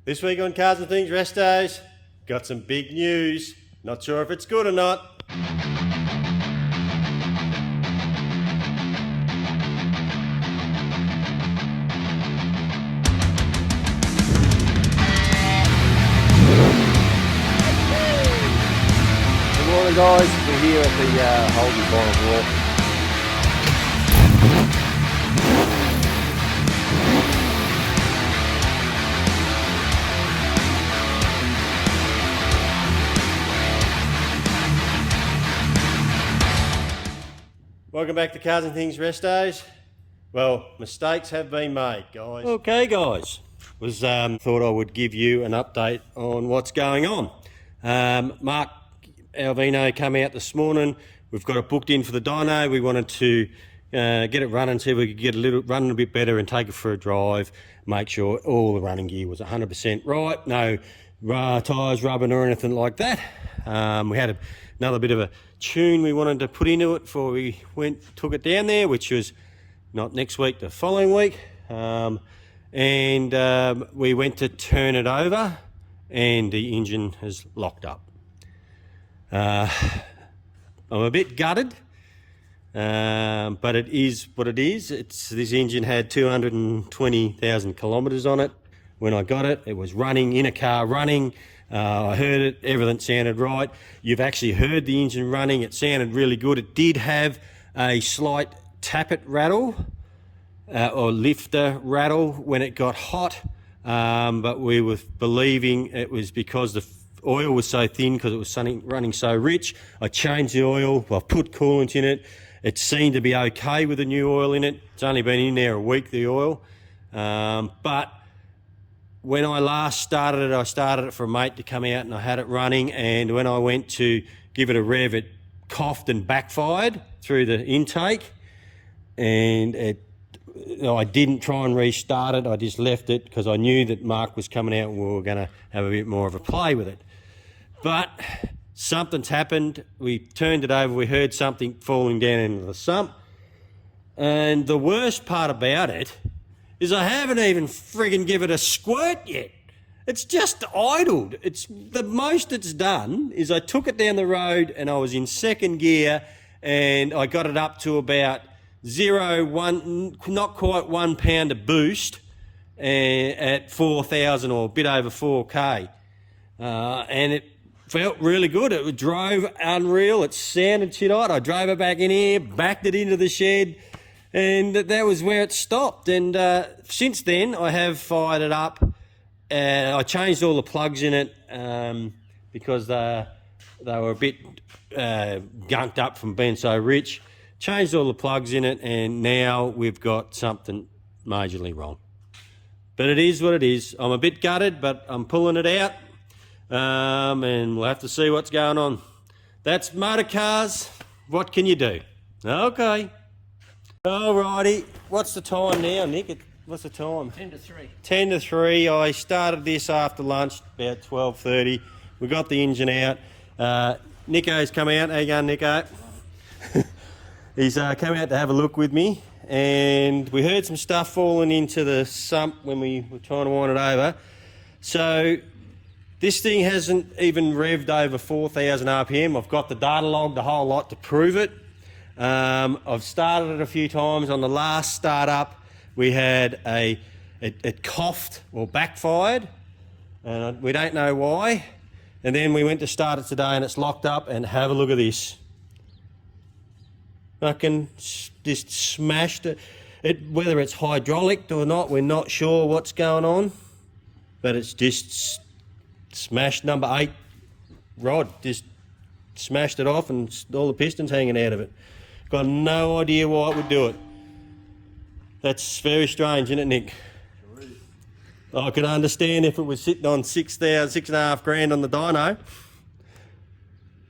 This week on Cars and Things Restos, got some big news. Not sure if it's good or not. Good morning, guys. We're here at the Holden Bottom Walk. Welcome back to Cars and Things Restos. Well, mistakes have been made, guys. Okay, guys. Thought I would give you an update on what's going on. Mark Alvino came out this morning. We've got it booked in for the dyno. We wanted to get it running, see if we could get running a bit better and take it for a drive, make sure all the running gear was 100% right, no tyres rubbing or anything like that. We had another bit of a tune we wanted to put into it before we took it down there, which was not next week, the following week. We went to turn it over and the engine has locked up. I'm a bit gutted, but it is what it is. This engine had 220,000 kilometres on it. When I got it, it was running, in a car running. I heard it, everything sounded right. You've actually heard the engine running, it sounded really good. It did have a slight tappet rattle or lifter rattle when it got hot, but we were believing it was because the oil was so thin because it was running so rich. I changed the oil, I've put coolant in it. It seemed to be okay with the new oil in it. It's only been in there a week, the oil. But when I last started it, I started it for a mate to come out and I had it running, and when I went to give it a rev, it coughed and backfired through the intake, and I didn't try and restart it. I just left it because I knew that Mark was coming out and we were going to have a bit more of a play with it. But something's happened. We turned it over, we heard something falling down into the sump, and the worst part about it is I haven't even friggin' given it a squirt yet. It's just idled. It's the most it's done is I took it down the road and I was in second gear and I got it up to about 1, not quite 1 pound of boost at 4,000 or a bit over 4K. And it felt really good. It drove unreal. It sounded shit hot. I drove it back in here, backed it into the shed, and that was where it stopped. And since then, I have fired it up. I changed all the plugs in it because they were a bit gunked up from being so rich. Changed all the plugs in it, and now we've got something majorly wrong. But it is what it is. I'm a bit gutted, but I'm pulling it out, and we'll have to see what's going on. That's motor cars. What can you do? Okay. Alrighty, what's the time now, Nick? What's the time? 10 to 3. 10 to 3. I started this after lunch, about 12:30. We got the engine out. Nico's come out. How you going, Nico? He's come out to have a look with me, and we heard some stuff falling into the sump when we were trying to wind it over. So this thing hasn't even revved over 4,000 RPM. I've got the data log, the whole lot to prove it. I've started it a few times. On the last startup, we had it coughed or backfired, and we don't know why. And then we went to start it today, and it's locked up. And have a look at this. Fucking just smashed it. Whether it's hydraulic or not, we're not sure what's going on, but it's just smashed number 8 rod. Just smashed it off, and all the pistons hanging out of it. Got no idea why it would do it. That's very strange, isn't it, Nick? Sure is. I could understand if it was sitting on 6.5 grand on the dyno.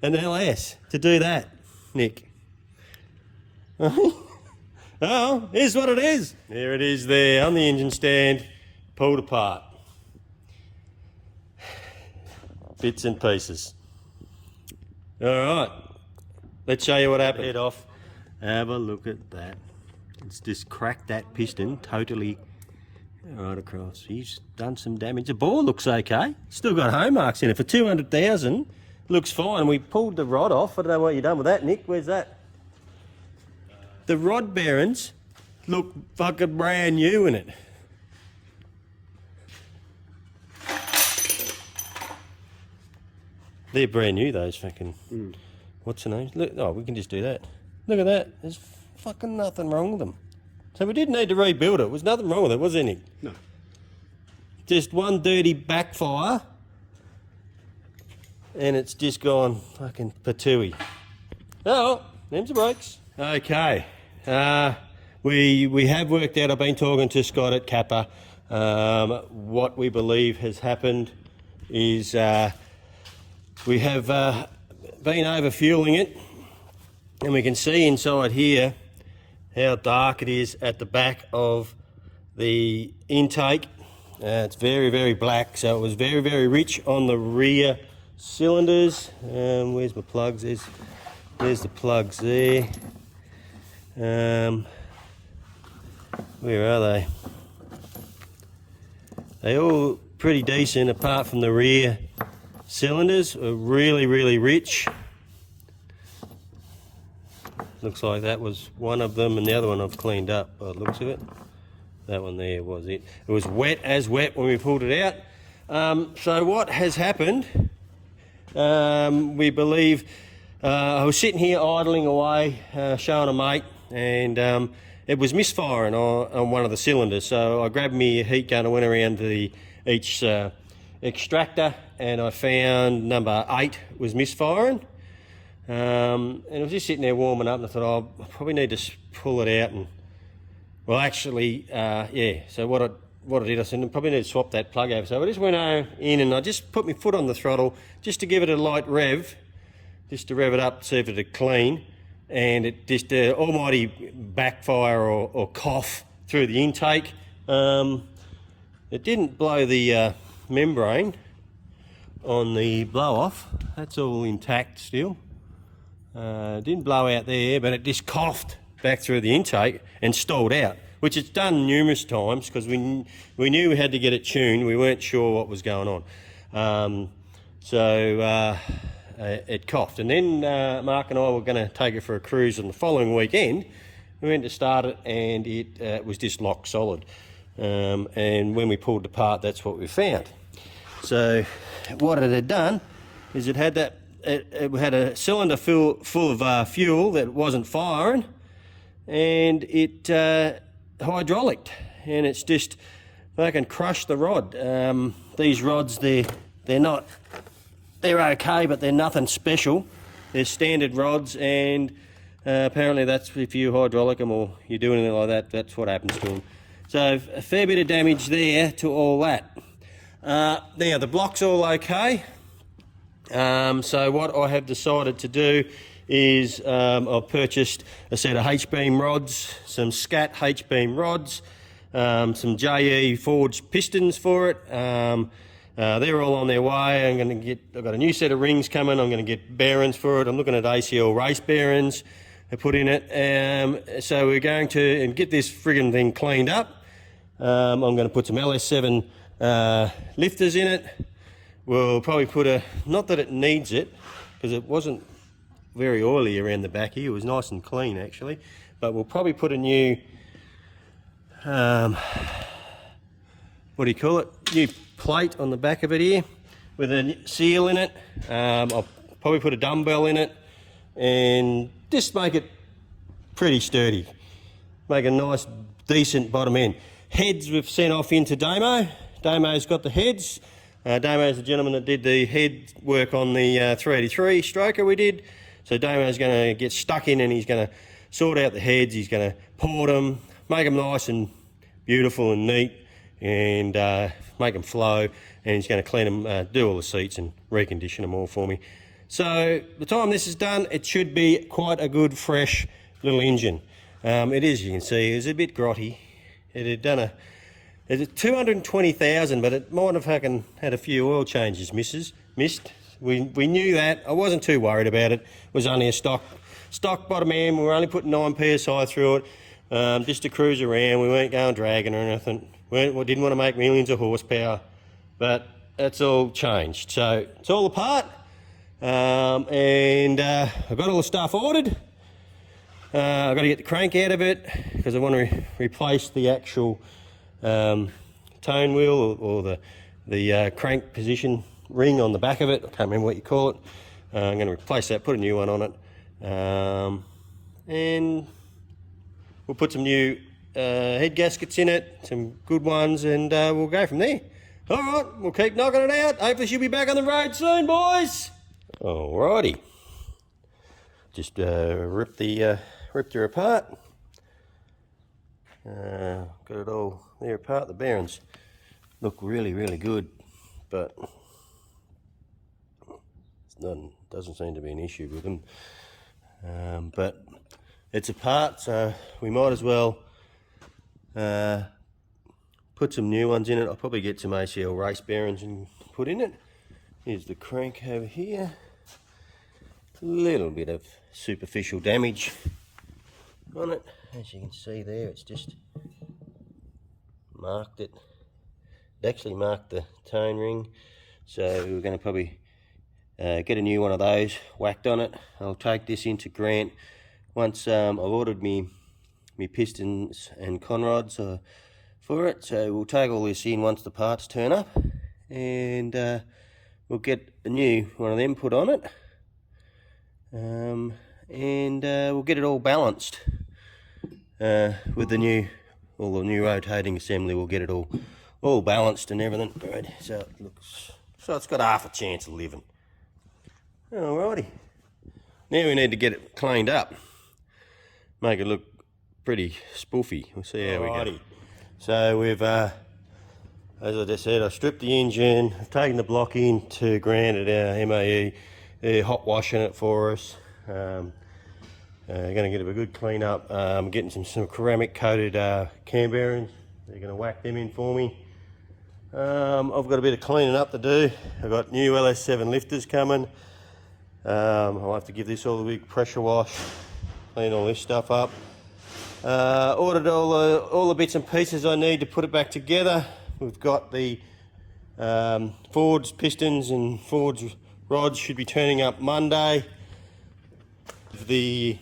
And LS to do that, Nick. Oh, here's what it is. There it is there on the engine stand, pulled apart. Bits and pieces. All right, let's show you what happened. Head off. Have a look at that. It's just cracked that piston totally Right across. He's done some damage. The bore looks okay. Still got home marks in it. For 200,000, looks fine. We pulled the rod off. I don't know what you've done with that, Nick. Where's that? The rod bearings look fucking brand new in it. They're brand new, those fucking... What's the name? Look, oh, we can just do that. Look at that. There's fucking nothing wrong with them. So we didn't need to rebuild it. There was nothing wrong with it, was there, Nick? No. Just one dirty backfire, and it's just gone fucking patooey. Oh, them's the brakes. Okay. We have worked out, I've been talking to Scott at Kappa, what we believe has happened is we have been over-fueling it, and we can see inside here how dark it is at the back of the intake. It's very, very black, so it was very, very rich on the rear cylinders. Where's my plugs? There's the plugs there. Where are they? They all pretty decent apart from the rear cylinders. Are really, really rich. Looks like that was one of them, and the other one I've cleaned up by the looks of it. That one there was it. It was wet as wet when we pulled it out. So what has happened, we believe, I was sitting here idling away, showing a mate, and it was misfiring on one of the cylinders. So I grabbed me a heat gun and went around to each extractor, and I found number 8 was misfiring. And I was just sitting there warming up, and I thought, oh, I probably need to pull it out. And well, actually, yeah. So what I did, I said, I probably need to swap that plug over. So I just went in and I just put my foot on the throttle just to give it a light rev, just to rev it up, see if it'd clean. And it just almighty backfire or cough through the intake. It didn't blow the membrane on the blow off. That's all intact still. Didn't blow out there, but it just coughed back through the intake and stalled out, which it's done numerous times because we knew we had to get it tuned. We weren't sure what was going on. It coughed. And then Mark and I were going to take it for a cruise on the following weekend. We went to start it, and it was just locked solid. And when we pulled it apart, that's what we found. So what it had done is it had a cylinder full of fuel that wasn't firing, and it hydraulicked, and it's just fucking crushed the rod. These rods, they're okay, but they're nothing special. They're standard rods, and apparently that's if you hydraulic them or you do anything like that, that's what happens to them. So a fair bit of damage there to all that. Now the block's all okay. So what I have decided to do is I've purchased a set of H-beam rods, some Scat H-beam rods, some JE forged pistons for it. They're all on their way. I've got a new set of rings coming. I'm going to get bearings for it. I'm looking at ACL race bearings to put in it. So we're going to get this friggin' thing cleaned up. I'm going to put some LS7 lifters in it. We'll probably put not that it needs it, because it wasn't very oily around the back here. It was nice and clean actually. But we'll probably put a new, what do you call it? New plate on the back of it here with a seal in it. I'll probably put a dumbbell in it and just make it pretty sturdy. Make a nice, decent bottom end. Heads we've sent off into Damo. Damo's got the heads. Damo's the gentleman that did the head work on the 383 stroker we did. So Damo's going to get stuck in and he's going to sort out the heads. He's going to port them, make them nice and beautiful and neat, and make them flow. And he's going to clean them, do all the seats and recondition them all for me. So the time this is done, it should be quite a good, fresh little engine. It is, you can see, it's a bit grotty. It had done it's 220,000, but it might have fucking had a few oil changes missed. We knew that. I wasn't too worried about it. It was only a stock bottom end. We were only putting 9 PSI through it, just to cruise around. We weren't going dragging or anything. We didn't want to make millions of horsepower, but that's all changed. So it's all apart, and I've got all the stuff ordered. I've got to get the crank out of it because I want to replace the actual tone wheel or the crank position ring on the back of it. I can't remember what you call it. I'm going to replace that, put a new one on it, and we'll put some new head gaskets in it, some good ones, and we'll go from there. All right, we'll keep knocking it out. Hopefully she'll be back on the road soon, boys. Alrighty. Just ripped her apart. Got it all there apart. The bearings look really, really good, but doesn't seem to be an issue with them. But it's apart, so we might as well put some new ones in it. I'll probably get some ACL race bearings and put in it. Here's the crank over here. A little bit of superficial damage on it. As you can see there, it's just marked it. It actually marked the tone ring. So we're going to probably get a new one of those whacked on it. I'll take this into Grant once I've ordered me pistons and conrods for it. So we'll take all this in once the parts turn up, and we'll get a new one of them put on it, and we'll get it all balanced with all the new rotating assembly. We'll get it all balanced and everything. Right, so it looks, so it's got half a chance of living. Alrighty, now we need to get it cleaned up, make it look pretty spoofy. We'll see how we go. So we've, as I just said, I stripped the engine, I've taken the block in to Grant at our MAE. They're hot washing it for us. Going to get a good clean up. I'm getting some ceramic coated cam bearings. They're going to whack them in for me. I've got a bit of cleaning up to do. I've got new LS7 lifters coming. I'll have to give this all a big pressure wash, clean all this stuff up. Ordered all the bits and pieces I need to put it back together. We've got the Ford's pistons and Ford's rods should be turning up Monday. The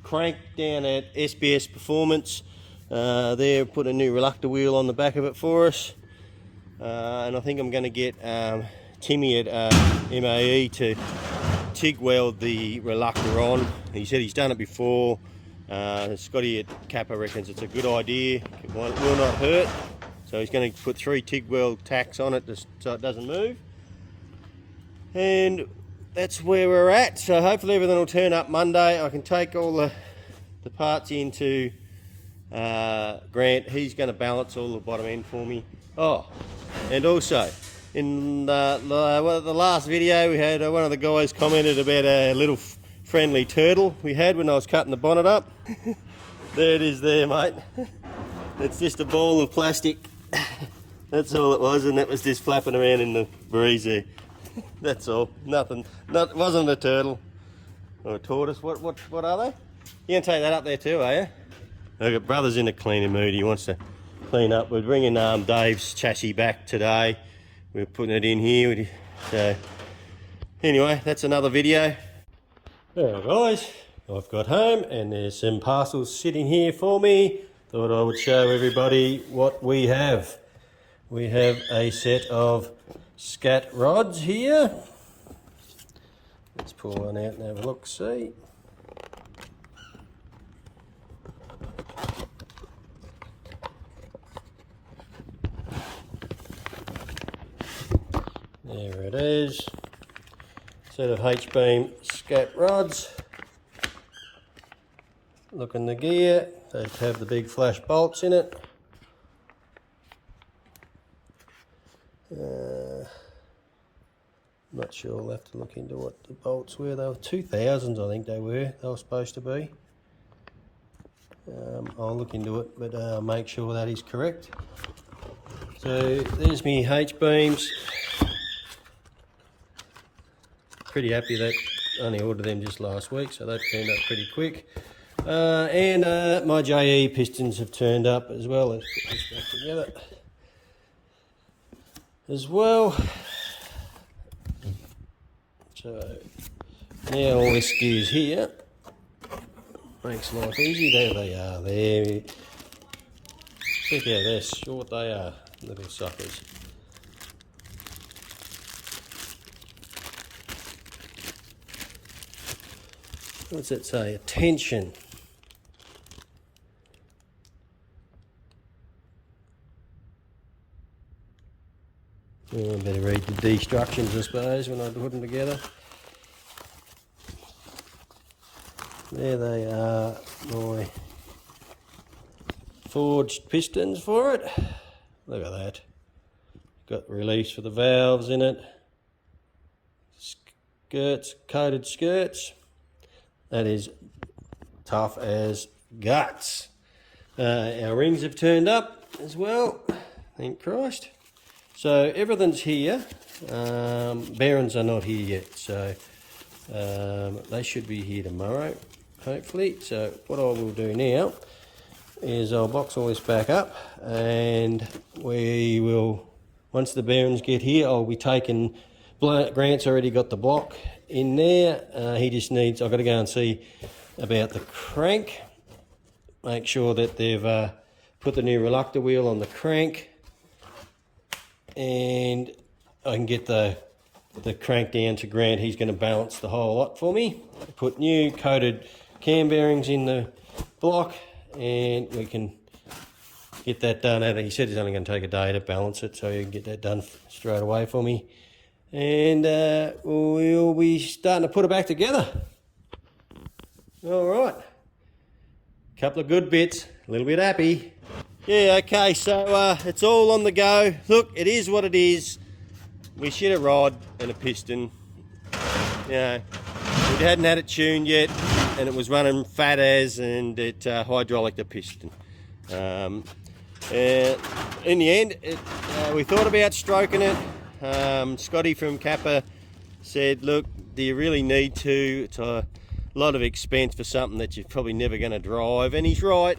crank down at SBS Performance, they're putting a new reluctor wheel on the back of it for us. And I think I'm going to get Timmy at MAE to TIG weld the reluctor on. He said he's done it before. Scotty at Kappa reckons it's a good idea. It will not hurt. So he's going to put 3 TIG weld tacks on it so it doesn't move. And that's where we're at. So hopefully everything will turn up Monday. I can take all the parts into Grant. He's going to balance all the bottom end for me. Oh, and also in the last video we had one of the guys commented about a little friendly turtle we had when I was cutting the bonnet up. There it is there, mate. It's just a ball of plastic. That's all it was, and that was just flapping around in the breeze there. That's all. Nothing. It wasn't a turtle or a tortoise. What are they? You gonna take that up there too, are you? I've got brother's in a cleaning mood. He wants to clean up. We're bringing Dave's chassis back today. We're putting it in here. So anyway, that's another video. Well, guys, I've got home and there's some parcels sitting here for me. Thought I would show everybody what we have. We have a set of scat rods here. Let's pull one out and have a look, see. There it is. Set of H-beam scat rods. Look in the gear. They have the big flash bolts in it. Not sure, I'll have to look into what the bolts were. They were 2000s, I think they were supposed to be. I'll look into it, but make sure that is correct. So there's me H-beams. Pretty happy that I only ordered them just last week, so that turned up pretty quick. And my JE pistons have turned up as well. Let's put this back together as well. So now all this gear's here. Makes life easy. There they are. There. Check out how short they are, little suckers. What's that say? Attention. Oh, I better read the instructions, I suppose, when I put them together. There they are, my forged pistons for it. Look at that. Got release for the valves in it. Skirts, coated skirts. That is tough as guts. Our rings have turned up as well. Thank Christ. So everything's here. Bearings are not here yet, so they should be here tomorrow, hopefully. So what I will do now is I'll box all this back up, and we will, once the bearings get here, I'll be taking, Grant's already got the block in there. He just needs, I've got to go and see about the crank, make sure that they've put the new reluctor wheel on the crank, and I can get the crank down to Grant. He's going to balance the whole lot for me, put new coated cam bearings in the block, and we can get that done. He said he's only going to take a day to balance it, so he can get that done straight away for me, and we'll be starting to put it back together. All right, couple of good bits, a little bit happy. Yeah, okay, so it's all on the go. Look, it is what it is. We shit a rod and a piston. You know, we hadn't had it tuned yet, and it was running fat as, and it hydraulic the piston. In the end, we thought about stroking it. Scotty from Kappa said, look, do you really need to? It's a lot of expense for something that you're probably never going to drive, and he's right.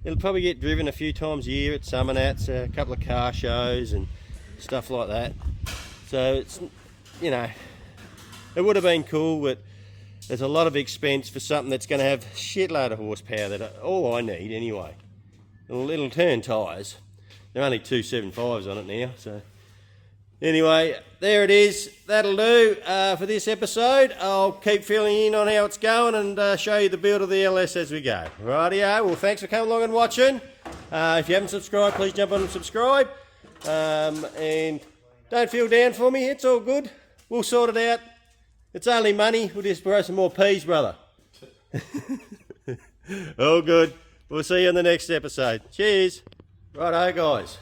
It'll probably get driven a few times a year at summer nats, a couple of car shows and stuff like that. So it's, you know, it would have been cool, but there's a lot of expense for something that's going to have a shitload of horsepower that all I need anyway. It'll turn tyres. They're only 275s on it now, so anyway, there it is. That'll do for this episode. I'll keep filling in on how it's going and show you the build of the LS as we go. Rightio, well, thanks for coming along and watching. If you haven't subscribed, please jump on and subscribe. And don't feel down for me, it's all good. We'll sort it out. It's only money. We'll just grow some more peas, brother. All good. We'll see you in the next episode. Cheers. Righto, guys.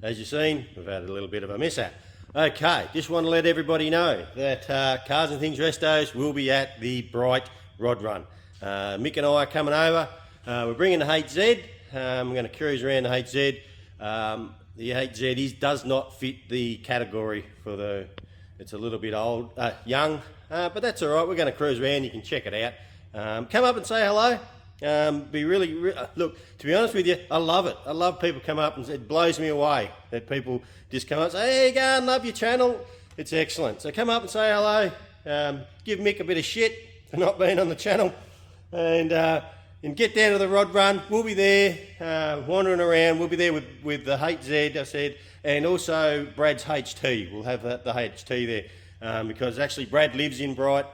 As you've seen, we've had a little bit of a mishap. Okay, just want to let everybody know that Cars and Things Restos will be at the Bright Rod Run. Mick and I are coming over. We're bringing the HZ. We're going to cruise around the HZ. The HZ does not fit the category for the, it's a little bit old, young, but that's all right. We're going to cruise around. You can check it out. Come up and say hello. Be really, look, to be honest with you, I love it. I love people come up, and it blows me away that people just come up and say, hey, go, love your channel. It's excellent. So come up and say hello. Give Mick a bit of shit for not being on the channel, and get down to the Rod Run. We'll be there, wandering around. We'll be there with the HZ, I said, and also Brad's HT. We'll have the HT there, because actually Brad lives in Bright.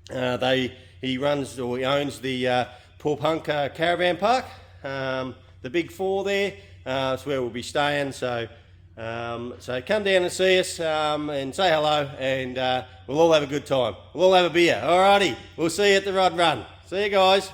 He runs, or he owns the Paul Punk Caravan Park, the big four there. That's where we'll be staying. So come down and see us, and say hello, and we'll all have a good time. We'll all have a beer. Alrighty, we'll see you at the Rod Run. See you guys.